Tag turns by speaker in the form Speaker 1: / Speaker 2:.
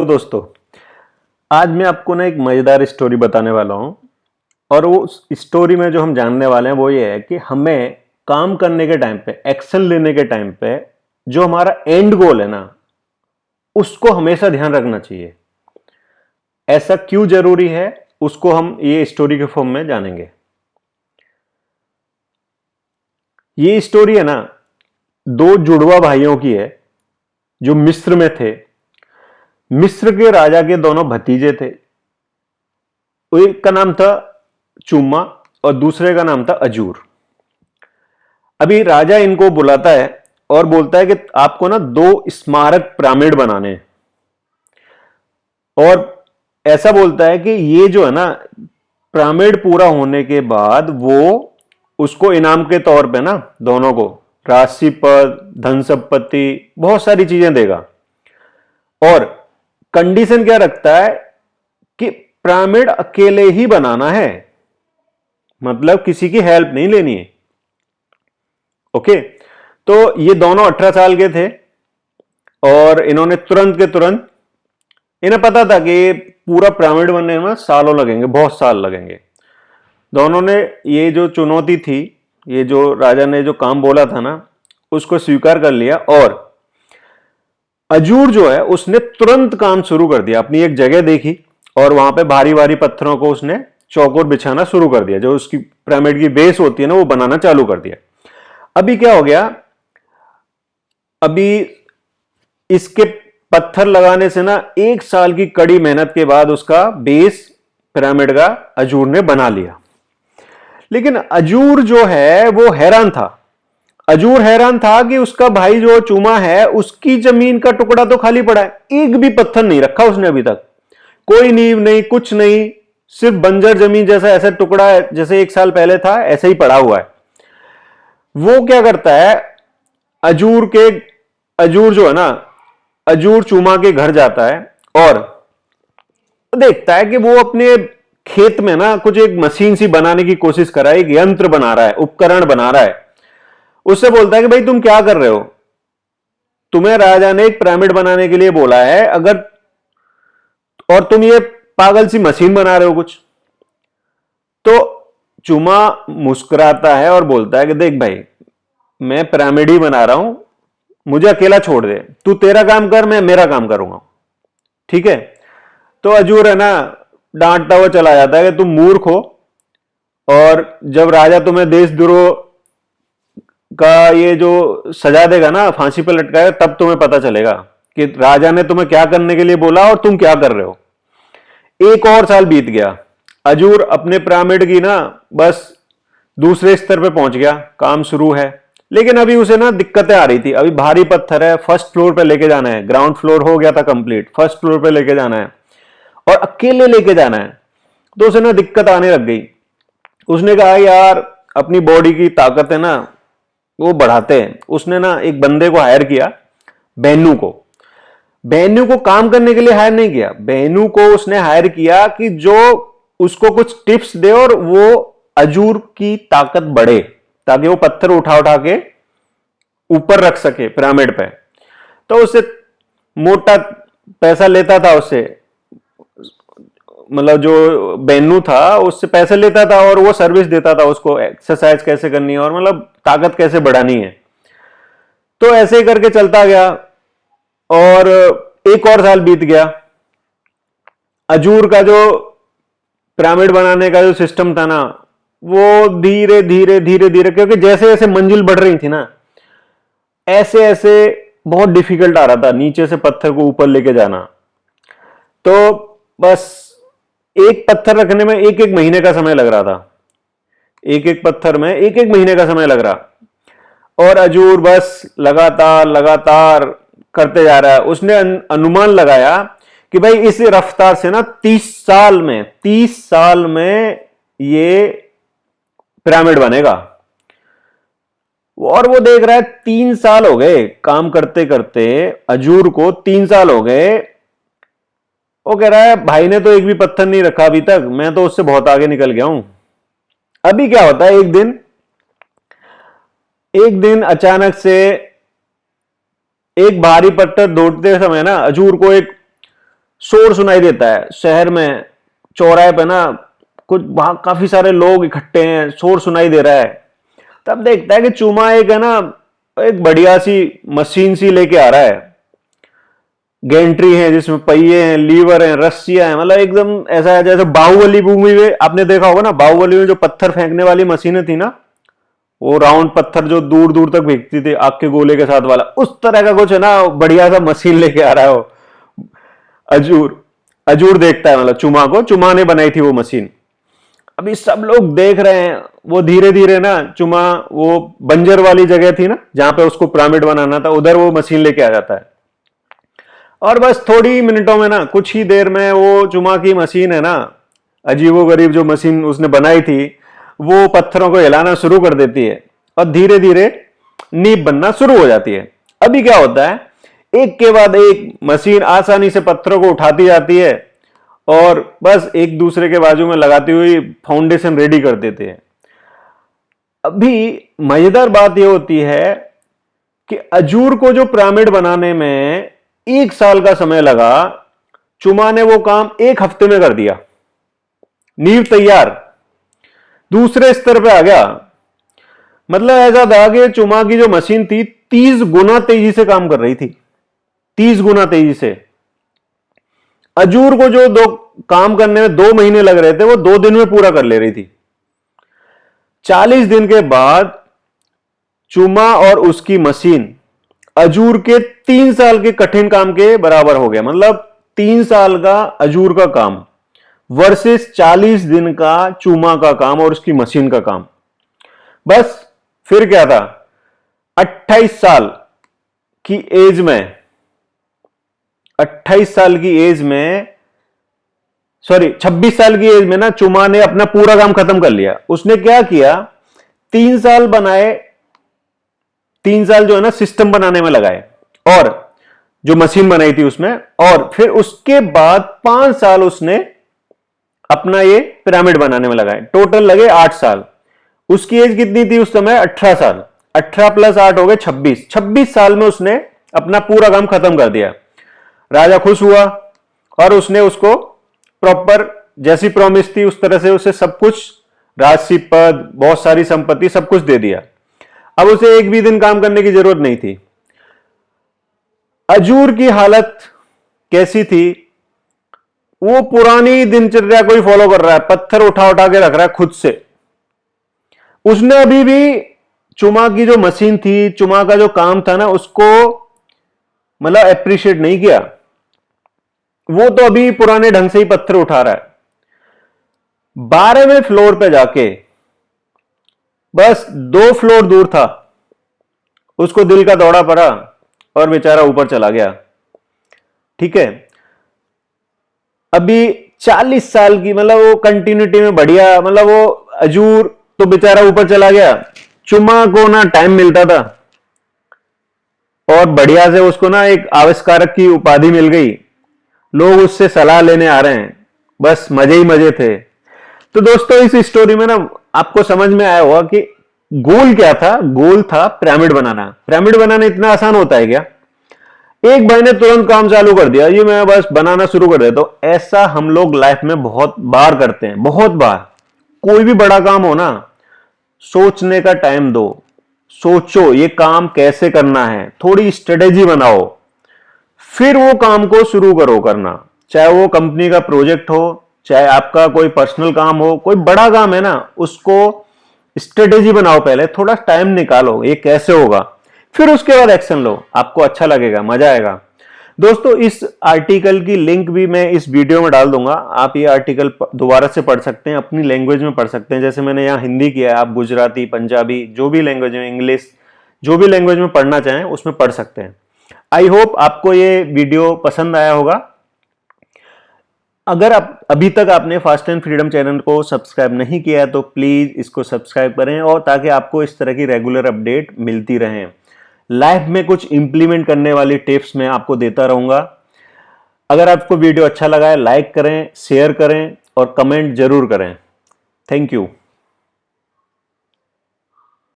Speaker 1: तो दोस्तों, आज मैं आपको ना एक मजेदार स्टोरी बताने वाला हूं। और वो स्टोरी में जो हम जानने वाले हैं वो ये है कि हमें काम करने के टाइम पे, एक्शन लेने के टाइम पे, जो हमारा एंड गोल है ना, उसको हमेशा ध्यान रखना चाहिए। ऐसा क्यों जरूरी है, उसको हम ये स्टोरी के फॉर्म में जानेंगे। ये स्टोरी है ना, दो जुड़वा भाइयों की है जो मिस्र में थे। मिस्र के राजा के दोनों भतीजे थे। एक का नाम था चूमा और दूसरे का नाम था अजूर। अभी राजा इनको बुलाता है और बोलता है कि आपको ना दो स्मारक पिरामिड बनाने हैं। और ऐसा बोलता है कि ये जो है ना, पिरामिड पूरा होने के बाद वो उसको इनाम के तौर पे ना, दोनों को राशि पद, धन संपत्ति, बहुत सारी चीजें देगा। और कंडीशन क्या रखता है कि पिरामिड अकेले ही बनाना है, मतलब किसी की हेल्प नहीं लेनी है। ओके, तो ये दोनों 18 साल के थे और इन्होंने तुरंत के तुरंत, इन्हें पता था कि पूरा पिरामिड बनने में सालों लगेंगे, बहुत साल लगेंगे। दोनों ने ये जो चुनौती थी, ये जो राजा ने जो काम बोला था ना, उसको स्वीकार कर लिया। और अजूर जो है उसने तुरंत काम शुरू कर दिया। अपनी एक जगह देखी और वहां पे भारी भारी पत्थरों को उसने चौकोर बिछाना शुरू कर दिया। जो उसकी पिरामिड की बेस होती है ना, वो बनाना चालू कर दिया। अभी क्या हो गया, अभी इसके पत्थर लगाने से ना 1 साल की कड़ी मेहनत के बाद उसका बेस पिरामिड का अजूर ने बना लिया। लेकिन अजूर जो है वो हैरान था। अजूर हैरान था कि उसका भाई जो चूमा है, उसकी जमीन का टुकड़ा तो खाली पड़ा है, एक भी पत्थर नहीं रखा उसने अभी तक। कोई नींव नहीं, कुछ नहीं, सिर्फ बंजर जमीन जैसा ऐसा टुकड़ा है, जैसे 1 साल पहले था ऐसे ही पड़ा हुआ है। वो क्या करता है, अजूर जो है ना, अजूर चूमा के घर जाता है और देखता है कि वो अपने खेत में ना कुछ एक मशीन सी बनाने की कोशिश कर रहा है, एक यंत्र बना रहा है, उपकरण बना रहा है। उससे बोलता है कि भाई तुम क्या कर रहे हो, तुम्हें राजा ने एक पिरामिड बनाने के लिए बोला है, अगर और तुम ये पागल सी मशीन बना रहे हो कुछ। तो चूमा मुस्कुराता है और बोलता है कि देख भाई, मैं पिरामिड ही बना रहा हूं, मुझे अकेला छोड़ दे, तू तेरा काम कर, मैं मेरा काम करूंगा, ठीक है। तो अजूर है ना, डांटता हुआ चला जाता है कि तुम मूर्ख हो, और जब राजा तुम्हें देशद्रोह का ये जो सजा देगा ना, फांसी पर लटकाएगा, तब तुम्हें पता चलेगा कि राजा ने तुम्हें क्या करने के लिए बोला और तुम क्या कर रहे हो। 1 और साल बीत गया। अजूर अपने पिरामिड की ना बस दूसरे स्तर पे पहुंच गया, काम शुरू है। लेकिन अभी उसे ना दिक्कतें आ रही थी। अभी भारी पत्थर है, फर्स्ट फ्लोर पे लेके जाना है, ग्राउंड फ्लोर हो गया था कंप्लीट, फर्स्ट फ्लोर पे लेके जाना है और अकेले लेके जाना है। तो उसे ना दिक्कत आने लग गई। उसने कहा यार, अपनी बॉडी की ताकत है ना वो बढ़ाते हैं। उसने ना एक बंदे को हायर किया, बेनू को। बेनू को काम करने के लिए हायर नहीं किया, बेनू को उसने हायर किया कि जो उसको कुछ टिप्स दे और वो अजूर की ताकत बढ़े, ताकि वो पत्थर उठा उठा के ऊपर रख सके पिरामिड पे। तो उससे मोटा पैसा लेता था, उससे मतलब जो बेनू था उससे पैसे लेता था और वो सर्विस देता था उसको, एक्सरसाइज कैसे करनी है और मतलब ताकत कैसे बढ़ानी है। तो ऐसे ही करके चलता गया और 1 और साल बीत गया। अजूर का जो पिरामिड बनाने का जो सिस्टम था ना, वो धीरे धीरे धीरे धीरे, क्योंकि जैसे जैसे मंजिल बढ़ रही थी ना, ऐसे ऐसे बहुत डिफिकल्ट आ रहा था नीचे से पत्थर को ऊपर लेके जाना। तो बस एक पत्थर रखने में एक एक महीने का समय लग रहा था, एक एक पत्थर में एक एक महीने का समय लग रहा। और अजूर बस लगातार लगातार करते जा रहा है। उसने अनुमान लगाया कि भाई इस रफ्तार से ना 30 साल में ये पिरामिड बनेगा। और वो देख रहा है 3 साल हो गए काम करते करते, अजूर को 3 साल हो गए। वो कह रहा है भाई ने तो एक भी पत्थर नहीं रखा अभी तक, मैं तो उससे बहुत आगे निकल गया हूं। अभी क्या होता है, एक दिन अचानक से एक भारी पत्थर दौड़ते समय ना अजूर को एक शोर सुनाई देता है शहर में, चौराहे पे ना कुछ वहां काफी सारे लोग इकट्ठे हैं, शोर सुनाई दे रहा है। तब देखता है कि चूमा एक है ना, एक बढ़िया सी मशीन सी लेके आ रहा है, गेंट्री है जिसमें पहिए हैं, लीवर हैं, रस्सियां हैं, मतलब एकदम ऐसा है जैसे बाहुबली मूवी में आपने देखा होगा ना, बाहुबली में जो पत्थर फेंकने वाली मशीनें थी ना, वो राउंड पत्थर जो दूर दूर तक फेंकती थी आग के गोले के साथ वाला, उस तरह का कुछ है ना, बढ़िया सा मशीन लेके आ रहा है वो अजूर। अजूर देखता है मतलब चुमा को, चुमा ने बनाई थी वो मशीन। अभी सब लोग देख रहे हैं, वो धीरे धीरे ना चुमा, वो बंजर वाली जगह थी ना जहां पे उसको पिरामिड बनाना था, उधर वो मशीन लेके आ जाता है। और बस थोड़ी मिनटों में ना, कुछ ही देर में वो चुमा की मशीन है ना, अजीबोगरीब जो मशीन उसने बनाई थी, वो पत्थरों को हिलाना शुरू कर देती है और धीरे धीरे नींव बनना शुरू हो जाती है। अभी क्या होता है, एक के बाद एक मशीन आसानी से पत्थरों को उठाती जाती है और बस एक दूसरे के बाजू में लगाती हुई फाउंडेशन रेडी कर देते हैं। अभी मजेदार बात यह होती है कि अजूर को जो पिरामिड बनाने में 1 साल का समय लगा, चुमा ने वो काम 1 हफ्ते में कर दिया। नींव तैयार, दूसरे स्तर पे आ गया। मतलब ऐसा था कि चुमा की जो मशीन थी 30 गुना तेजी से काम कर रही थी, 30 गुना तेजी से। अजूर को जो दो काम करने में 2 महीने लग रहे थे, वो 2 दिन में पूरा कर ले रही थी। 40 दिन के बाद चुमा और उसकी मशीन अजूर के 3 साल के कठिन काम के बराबर हो गया। मतलब 3 साल का अजूर का काम वर्सेस 40 दिन का चूमा का काम और उसकी मशीन का काम। बस फिर क्या था, 28 साल की एज में, 28 साल की एज में, सॉरी 26 साल की एज में ना चुमा ने अपना पूरा काम खत्म कर लिया। उसने क्या किया, 3 साल बनाए, 3 साल जो है ना सिस्टम बनाने में लगाए और जो मशीन बनाई थी उसमें, और फिर उसके बाद 5 साल उसने अपना ये पिरामिड बनाने में लगाए। टोटल लगे 8 साल। उसकी एज कितनी थी उस समय, 18 साल। 18 प्लस 8 हो गए 26। 26 साल में उसने अपना पूरा काम खत्म कर दिया। राजा खुश हुआ और उसने उसको प्रॉपर जैसी प्रॉमिस थी उस तरह से उसे सब कुछ, राजसी पद, बहुत सारी संपत्ति, सब कुछ दे दिया। अब उसे एक भी दिन काम करने की जरूरत नहीं थी। अजूर की हालत कैसी थी, वो पुरानी दिनचर्या को ही फॉलो कर रहा है, पत्थर उठा उठा के रख रहा है खुद से। उसने अभी भी चुमा की जो मशीन थी, चुमा का जो काम था ना, उसको मतलब अप्रिशिएट नहीं किया। वो तो अभी पुराने ढंग से ही पत्थर उठा रहा है। 12वें फ्लोर पे जाके, बस 2 फ्लोर दूर था, उसको दिल का दौड़ा पड़ा और बेचारा ऊपर चला गया। ठीक है, अभी 40 साल की, मतलब वो कंटिन्यूटी में बढ़िया, मतलब वो अजूर तो बेचारा ऊपर चला गया। चुमा को ना टाइम मिलता था और बढ़िया से उसको ना एक आविष्कारक की उपाधि मिल गई, लोग उससे सलाह लेने आ रहे हैं, बस मजे ही मजे थे। तो दोस्तों इस स्टोरी में ना आपको समझ में आया होगा कि गोल क्या था। गोल था पिरामिड बनाना। पिरामिड बनाना इतना आसान होता है क्या? एक भाई ने तुरंत काम चालू कर दिया, ये मैं बस बनाना शुरू कर देता हूं। ऐसा हम लोग लाइफ में बहुत बार करते हैं, बहुत बार। कोई भी बड़ा काम हो ना, सोचने का टाइम दो, सोचो ये काम कैसे करना है, थोड़ी स्ट्रेटेजी बनाओ, फिर वो काम को शुरू करो करना। चाहे वो कंपनी का प्रोजेक्ट हो, चाहे आपका कोई पर्सनल काम हो, कोई बड़ा काम है ना, उसको स्ट्रेटेजी बनाओ, पहले थोड़ा टाइम निकालो ये कैसे होगा, फिर उसके बाद एक्शन लो। आपको अच्छा लगेगा, मजा आएगा। दोस्तों इस आर्टिकल की लिंक भी मैं इस वीडियो में डाल दूंगा। आप ये आर्टिकल दोबारा से पढ़ सकते हैं, अपनी लैंग्वेज में पढ़ सकते हैं। जैसे मैंने यहाँ हिंदी किया है, आप गुजराती, पंजाबी, जो भी लैंग्वेज में, इंग्लिश, जो भी लैंग्वेज में पढ़ना चाहें उसमें पढ़ सकते हैं। आई होप आपको ये वीडियो पसंद आया होगा। अगर आप अभी तक आपने फास्ट एंड फ्रीडम चैनल को सब्सक्राइब नहीं किया है तो प्लीज इसको सब्सक्राइब करें, और ताकि आपको इस तरह की रेगुलर अपडेट मिलती रहे। लाइफ में कुछ इंप्लीमेंट करने वाली टिप्स मैं आपको देता रहूंगा। अगर आपको वीडियो अच्छा लगा है, लाइक करें, शेयर करें और कमेंट जरूर करें। Thank you.